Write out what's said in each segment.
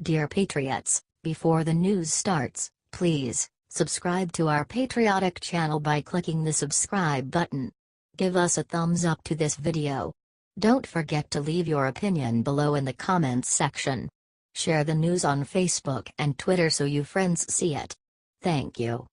Dear Patriots, before the news starts, please subscribe to our patriotic channel by clicking the subscribe button. Give us a thumbs up to this video. Don't forget to leave your opinion below in the comments section. Share the news on Facebook and Twitter so your friends see it. Thank you.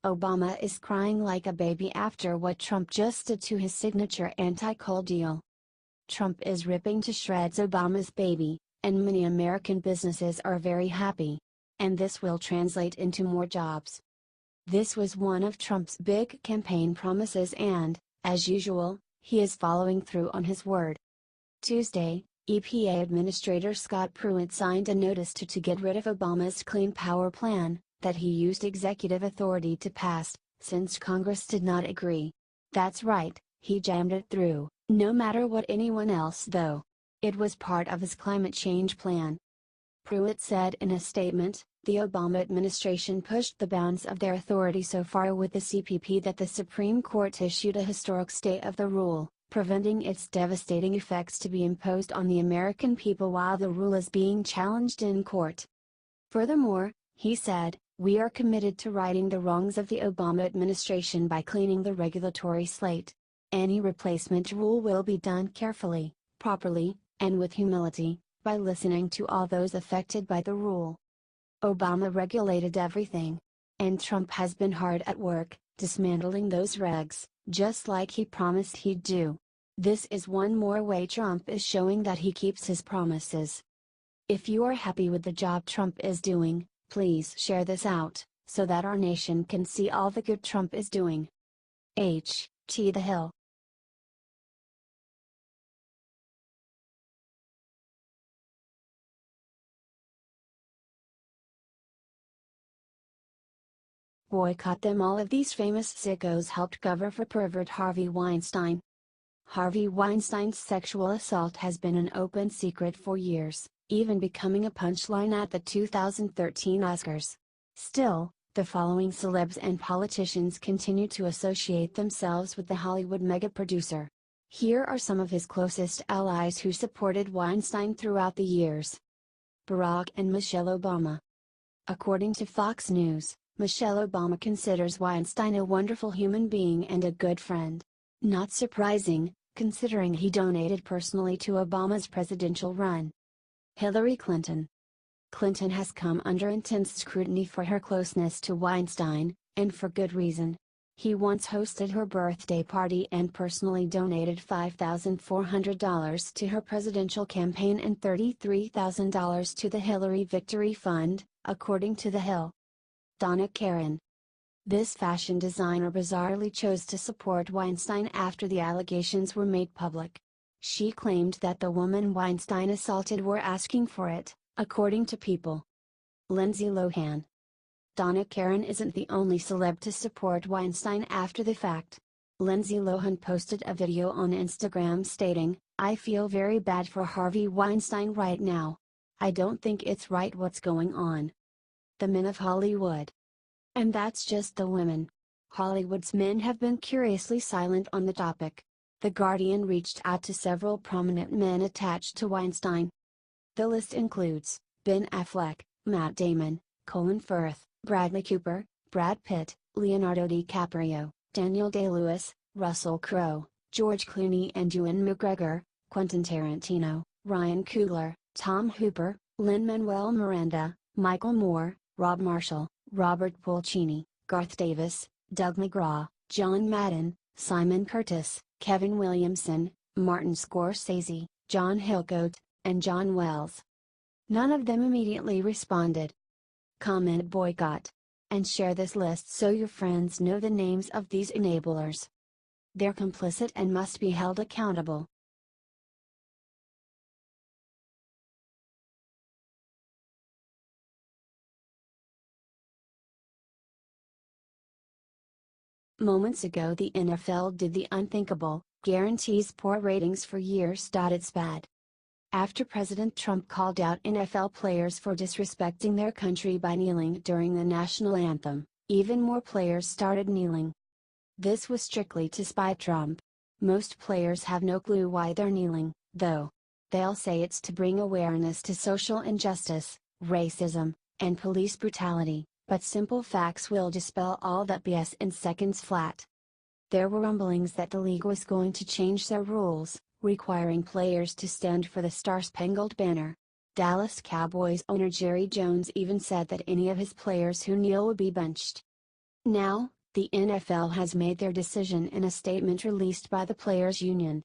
Obama is crying like a baby after what Trump just did to his signature anti-coal deal. Trump is ripping to shreds Obama's baby, and many American businesses are very happy. And this will translate into more jobs. This was one of Trump's big campaign promises and, as usual, he is following through on his word. Tuesday, EPA Administrator Scott Pruitt signed a notice to get rid of Obama's Clean Power Plan, that he used executive authority to pass, since Congress did not agree. That's right, he jammed it through, no matter what anyone else though. It was part of his climate change plan. Pruitt said in a statement, the Obama administration pushed the bounds of their authority so far with the CPP that the Supreme Court issued a historic stay of the rule, preventing its devastating effects to be imposed on the American people while the rule is being challenged in court. Furthermore, he said, we are committed to righting the wrongs of the Obama administration by cleaning the regulatory slate. Any replacement rule will be done carefully, properly, and with humility, by listening to all those affected by the rule. Obama regulated everything. And Trump has been hard at work, dismantling those regs, just like he promised he'd do. This is one more way Trump is showing that he keeps his promises. If you are happy with the job Trump is doing, please share this out, so that our nation can see all the good Trump is doing. H.T. The Hill. Boycott them. All of these famous sickos helped cover for pervert Harvey Weinstein. Harvey Weinstein's sexual assault has been an open secret for years, even becoming a punchline at the 2013 Oscars. Still, the following celebs and politicians continue to associate themselves with the Hollywood mega-producer. Here are some of his closest allies who supported Weinstein throughout the years. Barack and Michelle Obama. According to Fox News, Michelle Obama considers Weinstein a wonderful human being and a good friend. Not surprising, considering he donated personally to Obama's presidential run. Hillary Clinton. Clinton has come under intense scrutiny for her closeness to Weinstein, and for good reason. He once hosted her birthday party and personally donated $5,400 to her presidential campaign and $33,000 to the Hillary Victory Fund, according to The Hill. Donna Karan. This fashion designer bizarrely chose to support Weinstein after the allegations were made public. She claimed that the woman Weinstein assaulted were asking for it, according to People. Lindsay Lohan. Donna Karan isn't the only celeb to support Weinstein after the fact. Lindsay Lohan posted a video on Instagram stating, I feel very bad for Harvey Weinstein right now. I don't think it's right what's going on. The men of Hollywood. And that's just the women. Hollywood's men have been curiously silent on the topic. The Guardian reached out to several prominent men attached to Weinstein. The list includes Ben Affleck, Matt Damon, Colin Firth, Bradley Cooper, Brad Pitt, Leonardo DiCaprio, Daniel Day-Lewis, Russell Crowe, George Clooney and Ewan McGregor, Quentin Tarantino, Ryan Coogler, Tom Hooper, Lin-Manuel Miranda, Michael Moore, Rob Marshall, Robert Pulcini, Garth Davis, Doug McGraw, John Madden, Simon Curtis, Kevin Williamson, Martin Scorsese, John Hillcoat, and John Wells. None of them immediately responded. Comment boycott. And share this list so your friends know the names of these enablers. They're complicit and must be held accountable. Moments ago the NFL did the unthinkable, guarantees poor ratings for years. It's bad. After President Trump called out NFL players for disrespecting their country by kneeling during the national anthem, even more players started kneeling. This was strictly to spite Trump. Most players have no clue why they're kneeling, though. They'll say it's to bring awareness to social injustice, racism, and police brutality, but simple facts will dispel all that BS in seconds flat. There were rumblings that the league was going to change their rules, requiring players to stand for the Star-Spangled Banner. Dallas Cowboys owner Jerry Jones even said that any of his players who kneel would be benched. Now, the NFL has made their decision in a statement released by the Players Union.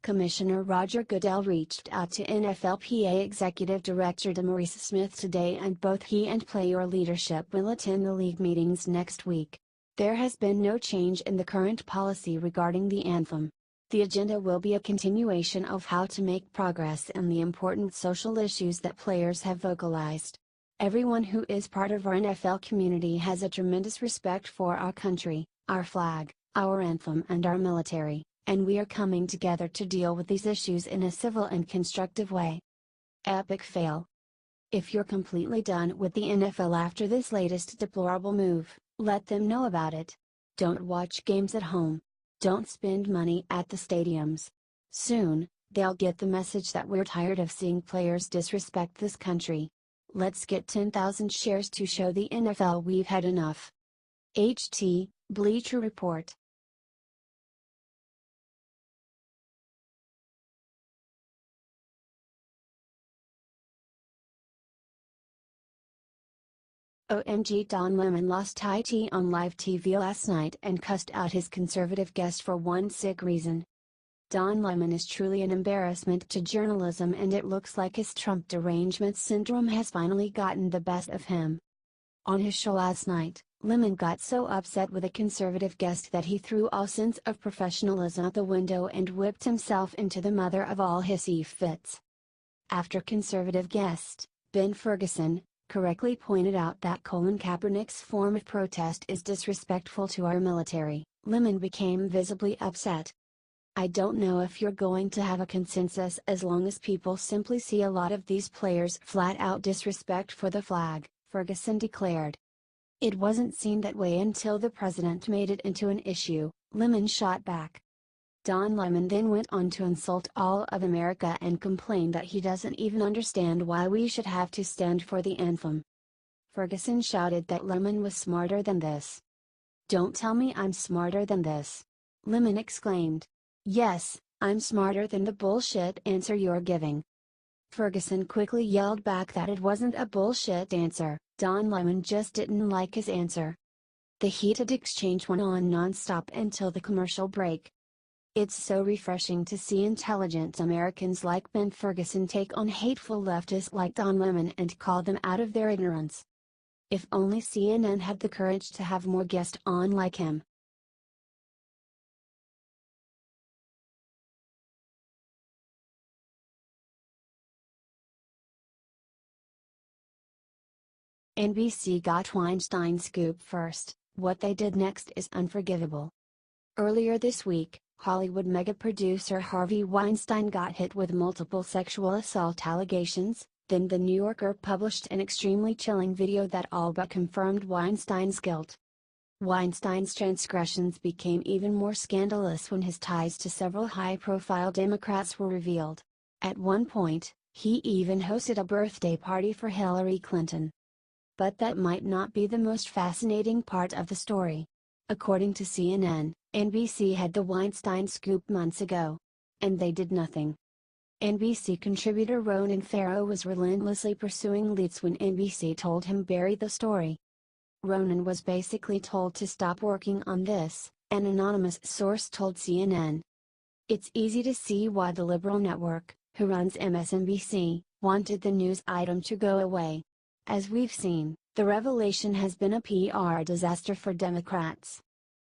Commissioner Roger Goodell reached out to NFLPA Executive Director DeMaurice Smith today, and both he and player leadership will attend the league meetings next week. There has been no change in the current policy regarding the anthem. The agenda will be a continuation of how to make progress in the important social issues that players have vocalized. Everyone who is part of our NFL community has a tremendous respect for our country, our flag, our anthem, and our military, and we are coming together to deal with these issues in a civil and constructive way. Epic fail. If you're completely done with the NFL after this latest deplorable move, let them know about it. Don't watch games at home. Don't spend money at the stadiums. Soon, they'll get the message that we're tired of seeing players disrespect this country. Let's get 10,000 shares to show the NFL we've had enough. HT, Bleacher Report. OMG, Don Lemon lost IT on live TV last night and cussed out his conservative guest for one sick reason. Don Lemon is truly an embarrassment to journalism, and it looks like his Trump derangement syndrome has finally gotten the best of him. On his show last night, Lemon got so upset with a conservative guest that he threw all sense of professionalism out the window and whipped himself into the mother of all hissy fits. After conservative guest, Ben Ferguson, correctly pointed out that Colin Kaepernick's form of protest is disrespectful to our military, Lemon became visibly upset. I don't know if you're going to have a consensus as long as people simply see a lot of these players flat out disrespect for the flag, Ferguson declared. It wasn't seen that way until the president made it into an issue, Lemon shot back. Don Lemon then went on to insult all of America and complained that he doesn't even understand why we should have to stand for the anthem. Ferguson shouted that Lemon was smarter than this. "Don't tell me I'm smarter than this," Lemon exclaimed. "Yes, I'm smarter than the bullshit answer you're giving." Ferguson quickly yelled back that it wasn't a bullshit answer, Don Lemon just didn't like his answer. The heated exchange went on non-stop until the commercial break. It's so refreshing to see intelligent Americans like Ben Ferguson take on hateful leftists like Don Lemon and call them out of their ignorance. If only CNN had the courage to have more guests on like him. NBC got Weinstein scoop first. What they did next is unforgivable. Earlier this week, Hollywood mega-producer Harvey Weinstein got hit with multiple sexual assault allegations. Then The New Yorker published an extremely chilling video that all but confirmed Weinstein's guilt. Weinstein's transgressions became even more scandalous when his ties to several high-profile Democrats were revealed. At one point, he even hosted a birthday party for Hillary Clinton. But that might not be the most fascinating part of the story. According to CNN, NBC had the Weinstein scoop months ago. And they did nothing. NBC contributor Ronan Farrow was relentlessly pursuing leads when NBC told him bury the story. Ronan was basically told to stop working on this, an anonymous source told CNN. It's easy to see why the liberal network, who runs MSNBC, wanted the news item to go away. As we've seen, the revelation has been a PR disaster for Democrats.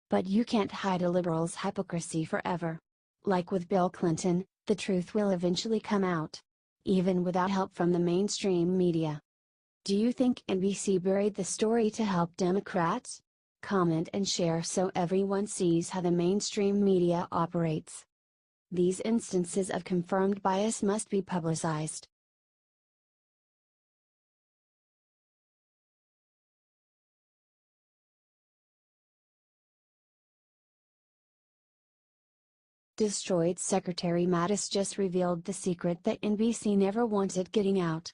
But you can't hide a liberal's hypocrisy forever. Like with Bill Clinton, the truth will eventually come out. Even without help from the mainstream media. Do you think NBC buried the story to help Democrats? Comment and share so everyone sees how the mainstream media operates. These instances of confirmed bias must be publicized. Destroyed Secretary Mattis just revealed the secret that NBC never wanted getting out.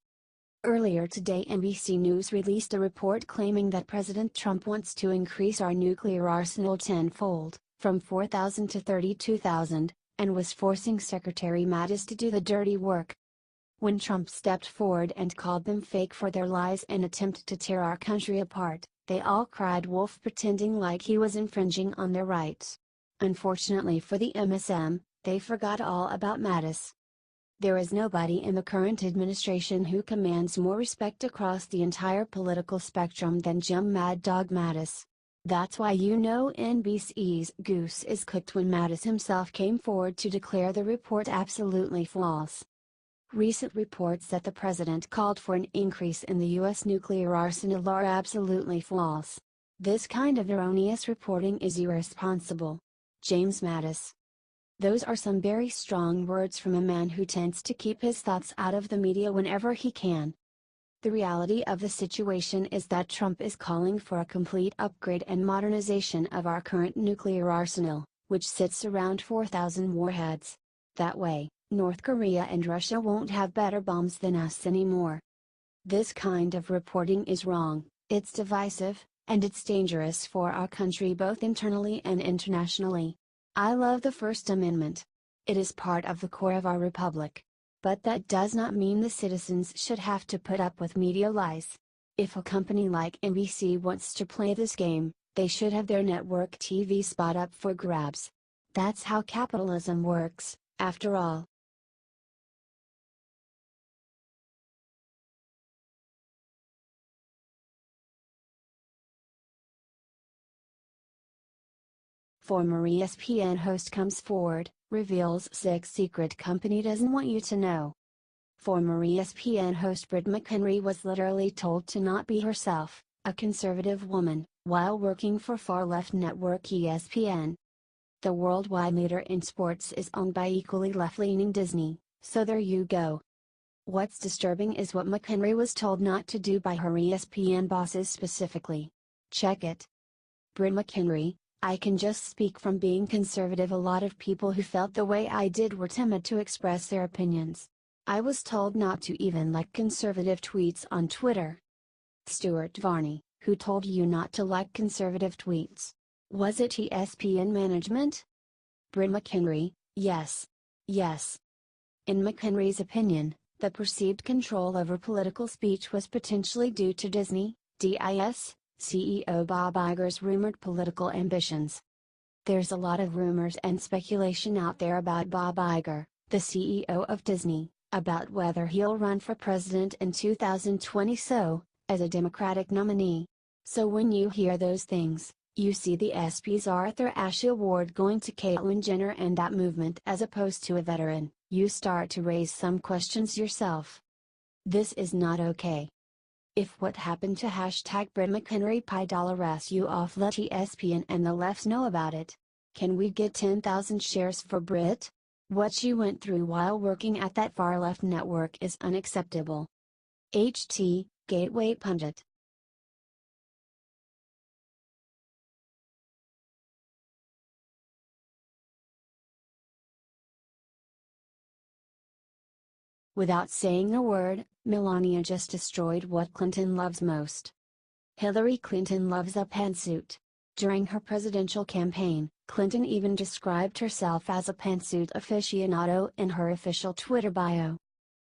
Earlier today, NBC News released a report claiming that President Trump wants to increase our nuclear arsenal tenfold, from 4,000 to 32,000, and was forcing Secretary Mattis to do the dirty work. When Trump stepped forward and called them fake for their lies and attempt to tear our country apart, they all cried wolf, pretending like he was infringing on their rights. Unfortunately for the MSM, they forgot all about Mattis. There is nobody in the current administration who commands more respect across the entire political spectrum than Jim Mad Dog Mattis. That's why NBC's goose is cooked when Mattis himself came forward to declare the report absolutely false. Recent reports that the president called for an increase in the U.S. nuclear arsenal are absolutely false. This kind of erroneous reporting is irresponsible. James Mattis. Those are some very strong words from a man who tends to keep his thoughts out of the media whenever he can. The reality of the situation is that Trump is calling for a complete upgrade and modernization of our current nuclear arsenal, which sits around 4,000 warheads. That way, North Korea and Russia won't have better bombs than us anymore. This kind of reporting is wrong, it's divisive, and it's dangerous for our country both internally and internationally. I love the First Amendment. It is part of the core of our republic. But that does not mean the citizens should have to put up with media lies. If a company like NBC wants to play this game, they should have their network TV spot up for grabs. That's how capitalism works, after all. Former ESPN host comes forward, reveals 6 secret company doesn't want you to know. Former ESPN host Britt McHenry was literally told to not be herself, a conservative woman, while working for far-left network ESPN. The worldwide leader in sports is owned by equally left-leaning Disney, so there you go. What's disturbing is what McHenry was told not to do by her ESPN bosses specifically. Check it. Britt McHenry, I can just speak from being conservative. A lot of people who felt the way I did were timid to express their opinions. I was told not to even like conservative tweets on Twitter. Stuart Varney, who told you not to like conservative tweets? Was it ESPN management? Britt McHenry, yes. Yes. In McHenry's opinion, the perceived control over political speech was potentially due to Disney, DIS, CEO Bob Iger's rumored political ambitions. There's a lot of rumors and speculation out there about Bob Iger, the CEO of Disney, about whether he'll run for president in 2020 as a Democratic nominee. So when you hear those things, you see the ESPY's Arthur Ashe Award going to Caitlyn Jenner and that movement as opposed to a veteran, you start to raise some questions yourself. This is not okay. If what happened to Britt McHenry $pi you off, let ESPN and the left know about it. Can we get 10,000 shares for Britt? What she went through while working at that far-left network is unacceptable. HT, Gateway Pundit. Without saying a word, Melania just destroyed what Clinton loves most. Hillary Clinton loves a pantsuit. During her presidential campaign, Clinton even described herself as a pantsuit aficionado in her official Twitter bio.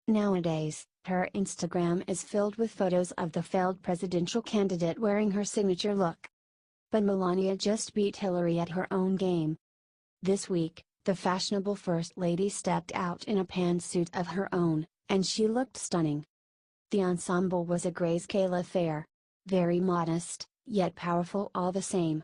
Nowadays, her Instagram is filled with photos of the failed presidential candidate wearing her signature look. But Melania just beat Hillary at her own game. This week, the fashionable First Lady stepped out in a pantsuit of her own, and she looked stunning. The ensemble was a grayscale affair. Very modest, yet powerful all the same.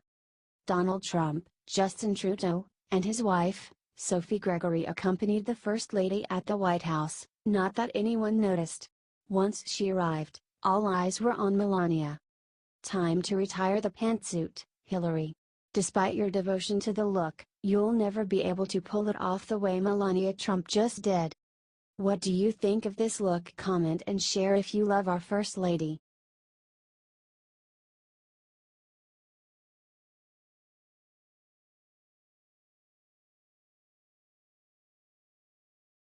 Donald Trump, Justin Trudeau, and his wife, Sophie Gregory accompanied the First Lady at the White House, not that anyone noticed. Once she arrived, all eyes were on Melania. Time to retire the pantsuit, Hillary. Despite your devotion to the look, you'll never be able to pull it off the way Melania Trump just did. What do you think of this look? Comment and share if you love our First Lady.